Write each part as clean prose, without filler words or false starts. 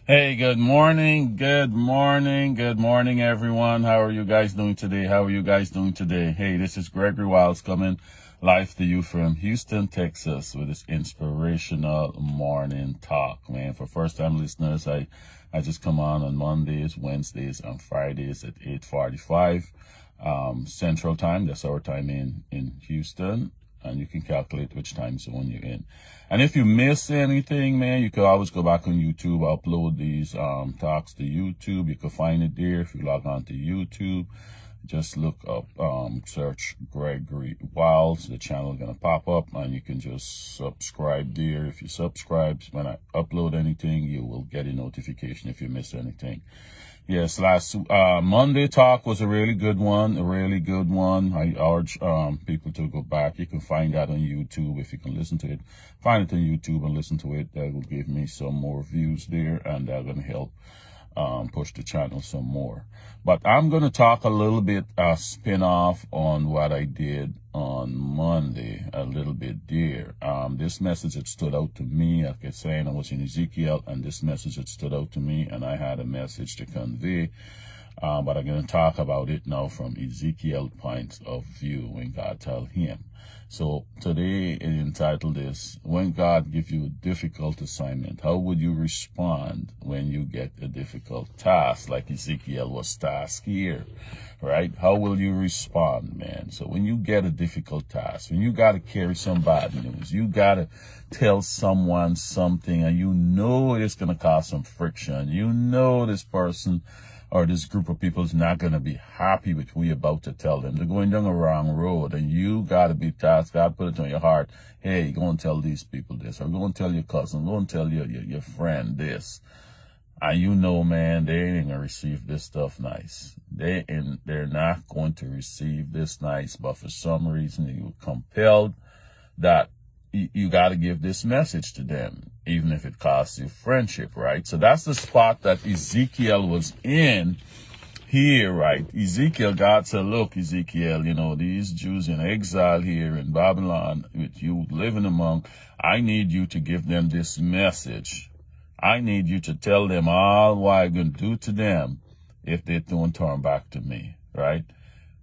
Hey, good morning, everyone. How are you guys doing today? Hey, this is Gregory Wiles coming live to you from Houston, Texas with this inspirational morning talk, man. For first-time listeners, I just come on Mondays, Wednesdays, and Fridays at 8:45 Central Time. That's our time in Houston. And you can calculate which time zone you're in. And if you miss anything, man, you can always go back on YouTube. I upload these talks to YouTube. You can find it there. If you log on to YouTube, just look up, search Gregory Wiles. The channel is going to pop up, and you can just subscribe there. If you subscribe, when I upload anything, you will get a notification if you miss anything. Yes, last Monday talk was a really good one, I urge people to go back. You can find that on YouTube. If you can listen to it, find it on YouTube and listen to it. That will give me some more views there, and that's going to help push the channel some more. But I'm going to talk a little bit, spin off on what I did on Monday, a little bit there. This message had stood out to me. Like I was saying, I was in Ezekiel, and this message had stood out to me, and I had a message to convey. But I'm going to talk about it now from Ezekiel's point of view when God tells him. So today it entitled this, when God gives you a difficult assignment, how would you respond when you get a difficult task like Ezekiel was tasked here, right? How will you respond, man? So when you get a difficult task, when you got to carry some bad news, you got to tell someone something, and you know it's going to cause some friction. You know this person or this group of people is not going to be happy with what you're about to tell them. They're going down the wrong road, and you got to be tasked. God put it on your heart. Hey, go and tell these people this, or go and tell your cousin, go and tell your friend this. And you know, man, they ain't going to receive this stuff nice. They're not going to receive this nice, but for some reason you're compelled that you got to give this message to them, even if it costs you friendship, right? So that's the spot that Ezekiel was in here, right? Ezekiel, God said, look, Ezekiel, you know, these Jews in exile here in Babylon, with you living among, I need you to give them this message. I need you to tell them all what I'm going to do to them if they don't turn back to me, right?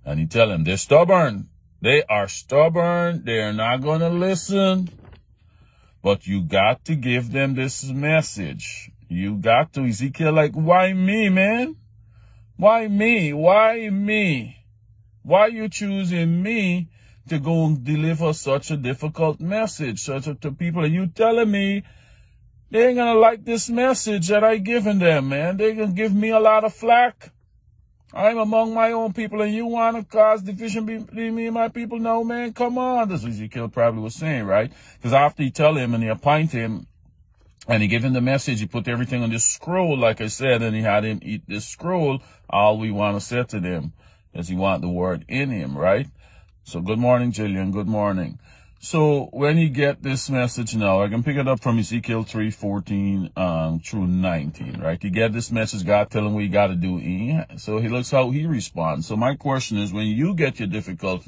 And he tell them, they're stubborn. They are stubborn. They're not going to listen. But you got to give them this message. You got to. Ezekiel, like, why me, man? Why me? Why me? Why you choosing me to go and deliver such a difficult message to people? And you telling me they ain't going to like this message that I giving them, man. They going to give me a lot of flack. I'm among my own people, and you want to cause division between me and my people? No, man, come on. That's what Ezekiel probably was saying, right? Because after he tell him and he appoint him and he give him the message, he put everything on this scroll, like I said, and he had him eat this scroll. All we want to say to them is he want the word in him, right? So good morning, Jillian. Good morning. So when you get this message now, I can pick it up from Ezekiel 3:14 through 19, right? You get this message, God telling him what you got to do. So he looks how he responds. So my question is, when you get your difficult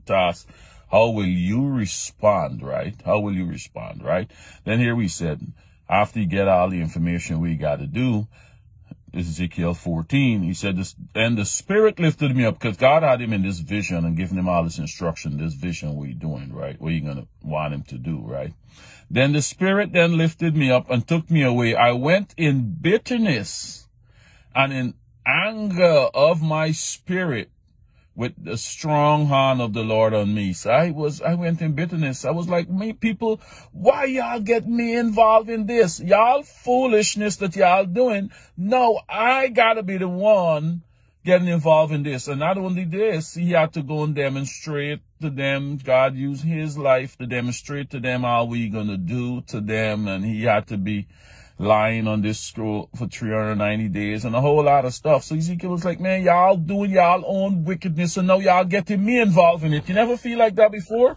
task, how will you respond, right? How will you respond, right? Then here we said, after you get all the information we got to do, Ezekiel 14, he said, and the Spirit lifted me up, because God had him in this vision and giving him all this instruction, this vision what you doing, right? What you going to want him to do, right? Then the Spirit then lifted me up and took me away. I went in bitterness and in anger of my spirit with the strong hand of the Lord on me. So I went in bitterness. I was like, me people, why y'all get me involved in this? Y'all foolishness that y'all doing. No, I gotta be the one getting involved in this. And not only this, he had to go and demonstrate to them. God used his life to demonstrate to them how we gonna do to them. And he had to be lying on this scroll for 390 days and a whole lot of stuff. So Ezekiel was like, man, y'all doing y'all own wickedness, and now y'all getting me involved in it. You never feel like that before?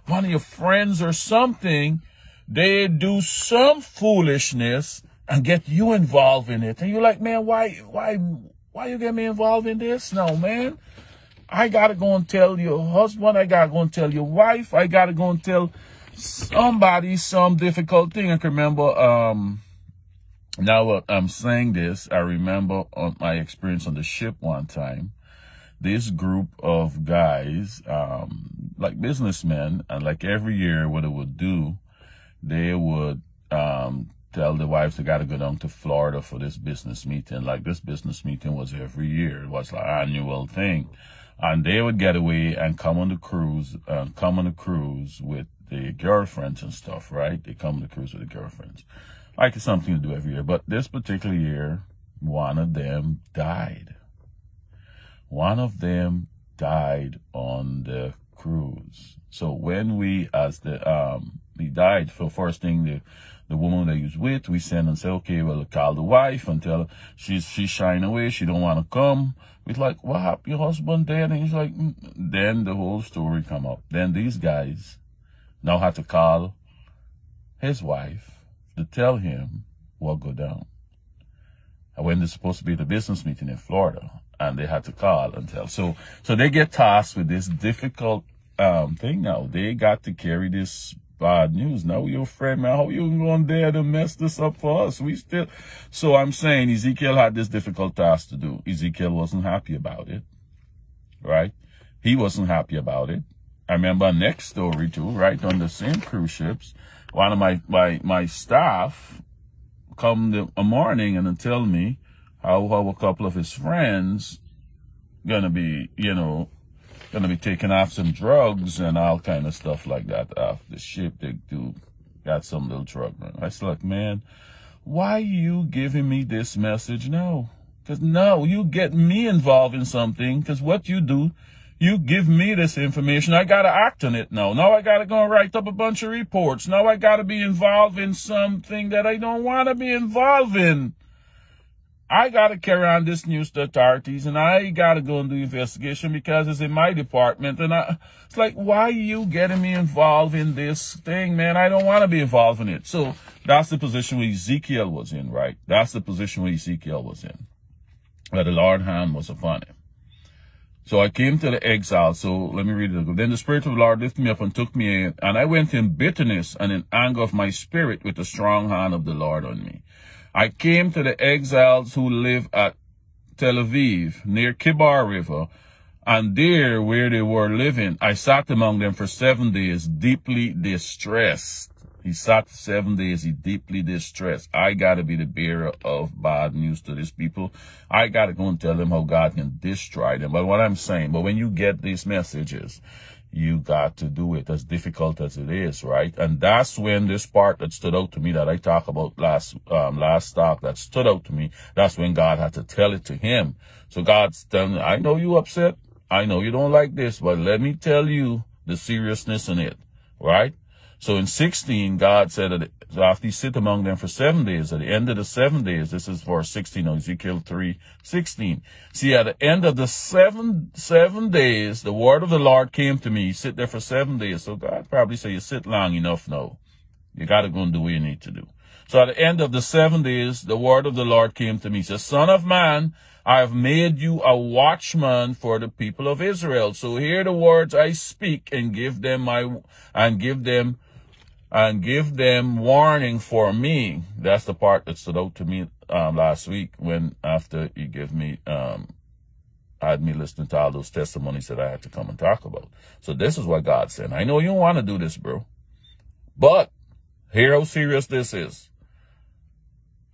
One of your friends or something, they do some foolishness and get you involved in it. And you're like, man, why you get me involved in this? No, man. I got to go and tell your husband. I got to go and tell your wife. I got to go and tell somebody some difficult thing. I can remember, Now, I'm saying this, I remember on my experience on the ship one time, this group of guys, like businessmen, and like every year what they would do, they would tell the wives they got to go down to Florida for this business meeting. Like this business meeting was every year. It was like an annual thing. And they would get away and come on the cruise with the girlfriends and stuff, right? They come on the cruise with the girlfriends. Like it's something to do every year. But this particular year, one of them died. One of them died on the cruise. So when we, he died, for first thing, the woman that he was with, we send and say, okay, well, call the wife and tell her she's shying away. She don't want to come. We're like, what happened? Your husband dead? And he's like, Then the whole story come up. Then these guys now had to call his wife to tell him what go down. And when they're supposed to be at the business meeting in Florida, and they had to call and tell. So they get tasked with this difficult thing now. They got to carry this bad news. Now your friend, man, how you going there to mess this up for us? So I'm saying Ezekiel had this difficult task to do. Ezekiel wasn't happy about it, right? He wasn't happy about it. I remember next story too, right? On the same cruise ships, one of my staff come a morning and tell me how a couple of his friends gonna be taking off some drugs and all kind of stuff like that off the ship. They got some little drug, man. I was like, man, why you giving me this message now? Because now you get me involved in something. Because what you do, you give me this information. I got to act on it now. Now I got to go and write up a bunch of reports. Now I got to be involved in something that I don't want to be involved in. I got to carry on this news to authorities, and I got to go and do investigation because it's in my department. And it's like, why are you getting me involved in this thing, man? I don't want to be involved in it. So that's the position where Ezekiel was in, right? That's the position where Ezekiel was in, where the Lord's hand was upon him. So I came to the exile. So let me read it. Then the Spirit of the Lord lifted me up and took me in, and I went in bitterness and in anger of my spirit with the strong hand of the Lord on me. I came to the exiles who live at Tel Aviv, near Kibar River, and there where they were living, I sat among them for 7 days, deeply distressed. He sat 7 days, he deeply distressed. I got to be the bearer of bad news to these people. I got to go and tell them how God can destroy them. But what I'm saying, but when you get these messages, you got to do it, as difficult as it is, right? And that's when this part that stood out to me that I talked about last talk that stood out to me, that's when God had to tell it to him. So God's telling me, I know you upset. I know you don't like this, but let me tell you the seriousness in it, right? So in 16, God said that after he sit among them for 7 days, at the end of the 7 days, this is verse 16 of Ezekiel 3:16. See, at the end of the seven days, the word of the Lord came to me. He sit there for 7 days. So God probably said, you sit long enough now. You got to go and do what you need to do. So at the end of the 7 days, the word of the Lord came to me. He says, Son of man, I have made you a watchman for the people of Israel. So hear the words I speak and give them warning for me. That's the part that stood out to me last week when after he gave me had me listening to all those testimonies that I had to come and talk about. So this is what God said. I know you don't want to do this, bro, but hear how serious this is.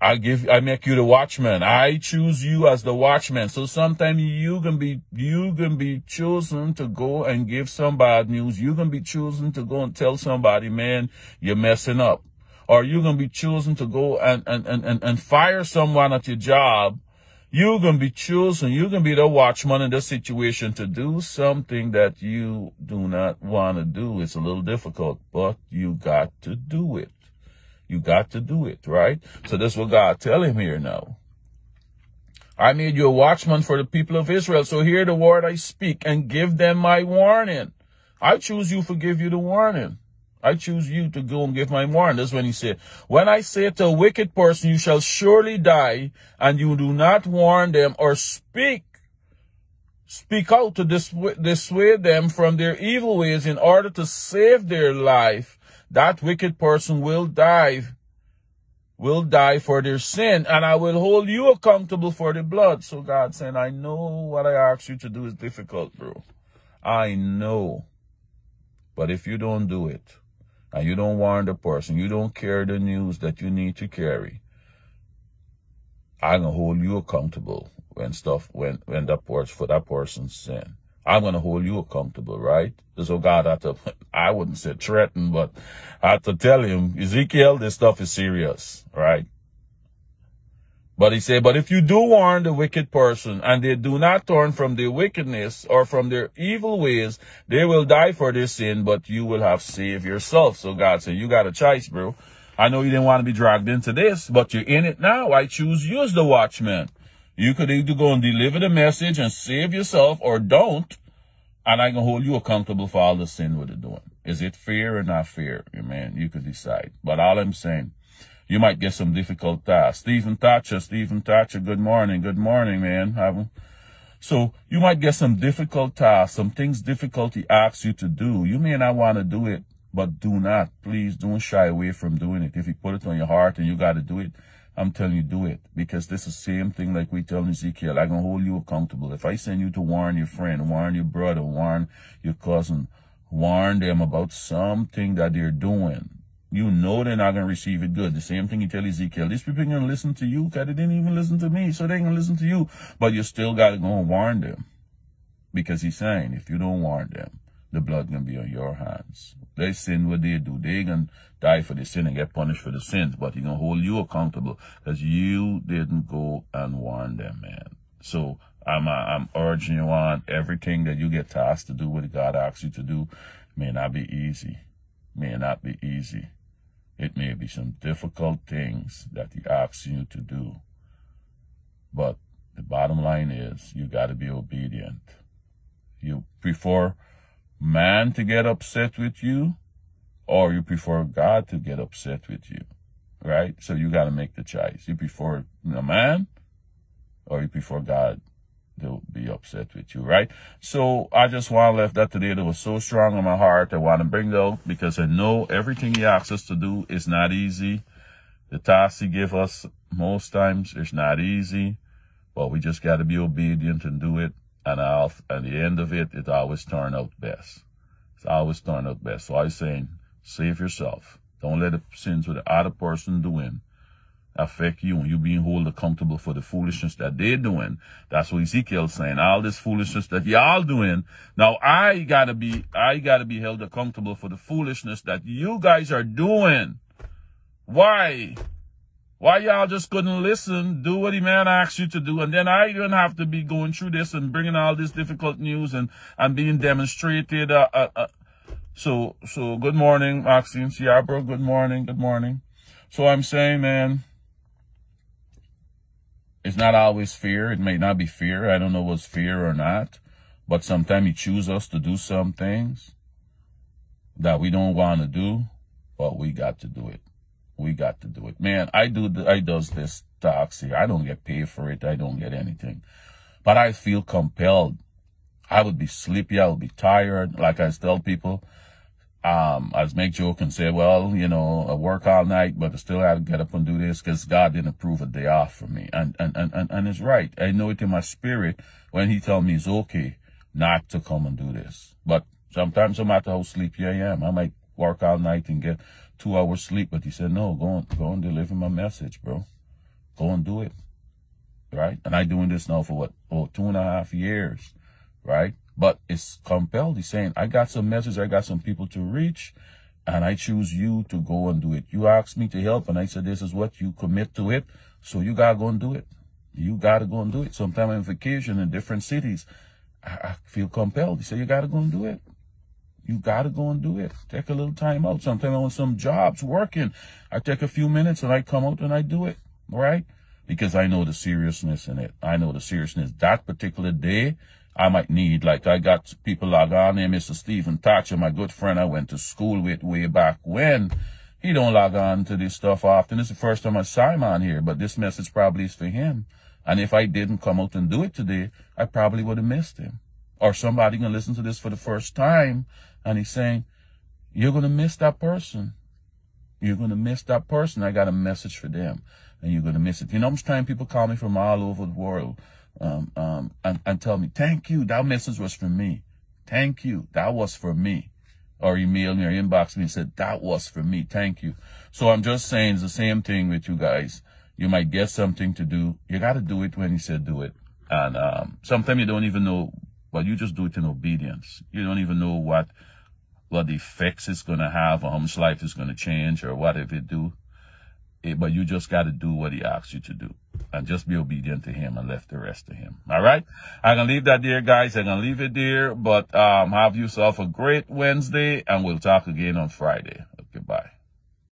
I make you the watchman. I choose you as the watchman. So sometimes you can be chosen to go and give some bad news. You can be chosen to go and tell somebody, man, you're messing up. Or you can be chosen to go and fire someone at your job. You can be chosen. You can be the watchman in this situation to do something that you do not want to do. It's a little difficult, but you got to do it. You got to do it, right? So this is what God tell him here now. I made you a watchman for the people of Israel. So hear the word I speak and give them my warning. I choose you to give you the warning. I choose you to go and give my warning. That's when he said, when I say to a wicked person, you shall surely die, and you do not warn them or speak out to dissuade them from their evil ways in order to save their life, that wicked person will die. will die for their sin, and I will hold you accountable for the blood. So God saying, I know what I asked you to do is difficult, bro. I know. But if you don't do it, and you don't warn the person, you don't carry the news that you need to carry, I'm going to hold you accountable when that person's sin. I'm going to hold you accountable, right? So God had to, I wouldn't say threaten, but I had to tell him, Ezekiel, this stuff is serious, right? But he said, but if you do warn the wicked person and they do not turn from their wickedness or from their evil ways, they will die for their sin, but you will have saved yourself. So God said, you got a choice, bro. I know you didn't want to be dragged into this, but you're in it now. I choose you as the watchman. You could either go and deliver the message and save yourself or don't, and I can hold you accountable for all the sin what you're doing. Is it fair or not fair? Man, you could decide. But all I'm saying, you might get some difficult tasks. Stephen Thatcher, good morning, man. So you might get some difficult tasks, some things difficulty asks you to do. You may not want to do it, but do not. Please don't shy away from doing it. If you put it on your heart and you got to do it, I'm telling you, do it. Because this is the same thing like we tell Ezekiel. I'm going to hold you accountable. If I send you to warn your friend, warn your brother, warn your cousin, warn them about something that they're doing, you know they're not going to receive it good. The same thing you tell Ezekiel. These people are going to listen to you because they didn't even listen to me, so they're going to listen to you. But you still got to go and warn them. Because he's saying, if you don't warn them, the blood going to be on your hands. They sin what they do. They're going to die for the sin and get punished for the sins. But he's going to hold you accountable because you didn't go and warn them, man. So I'm urging you on, everything that you get tasked to do, what God asks you to do, may not be easy. May not be easy. It may be some difficult things that he asks you to do. But the bottom line is, you got to be obedient. You prefer man to get upset with you, or you prefer God to get upset with you, right? So you got to make the choice. You prefer a man, or you prefer God to be upset with you, right? So I just want to leave that today. That was so strong on my heart. I want to bring it out because I know everything he asks us to do is not easy. The tasks he gives us most times is not easy, but we just got to be obedient and do it. And at the end of it, it always turns out best. It's always turned out best. So I'm saying, save yourself. Don't let the sins with the other person doing affect you and you being held accountable for the foolishness that they're doing. That's what Ezekiel's saying. All this foolishness that y'all doing. Now I gotta be held accountable for the foolishness that you guys are doing. Why? Why y'all just couldn't listen, do what the man asked you to do, and then I don't have to be going through this and bringing all this difficult news and being demonstrated. So good morning, Maxine Ciabro. Good morning. So I'm saying, man, it's not always fear. It may not be fear. I don't know what's fear or not. But sometimes he chooses us to do some things that we don't want to do, but we got to do it. We got to do it. Man, I does this talks here. I don't get paid for it. I don't get anything. But I feel compelled. I would be sleepy. I would be tired. Like I tell people, I make joke and say, well, you know, I work all night, but I still have to get up and do this because God didn't approve a day off for me. And it's right. I know it in my spirit when he tells me it's okay not to come and do this. But sometimes no matter how sleepy I am, I might work all night and get 2 hours sleep. But he said, no, go and deliver my message, bro. Go and do it. Right? And I'm doing this now for what? Oh, 2.5 years. Right? But it's compelled. He's saying, I got some message. I got some people to reach. And I choose you to go and do it. You asked me to help. And I said, this is what you commit to it. So you got to go and do it. You got to go and do it. Sometime on vacation in different cities, I feel compelled. He said, you got to go and do it. You got to go and do it. Take a little time out. Sometimes on some jobs working, I take a few minutes and I come out and I do it. Right? Because I know the seriousness in it. I know the seriousness. That particular day, I might need, like I got people log on there, Mr. Stephen Thatcher, my good friend I went to school with way back when. He don't log on to this stuff often. It's the first time I saw him on here, but this message probably is for him. And if I didn't come out and do it today, I probably would have missed him. Or somebody gonna listen to this for the first time, and he's saying, you're gonna miss that person. You're going to miss that person. I got a message for them, and you're going to miss it. You know how much time people call me from all over the world and tell me, thank you, that message was for me. Thank you, that was for me. Or email me or inbox me and said, that was for me. Thank you. So I'm just saying it's the same thing with you guys. You might get something to do. You got to do it when he said do it. And sometimes you don't even know, but you just do it in obedience. You don't even know what the effects it's going to have or how much life is going to change or whatever it do. But you just got to do what he asks you to do. And just be obedient to him and left the rest to him. All right? I'm going to leave that there, guys. I'm going to leave it there. But have yourself a great Wednesday, and we'll talk again on Friday.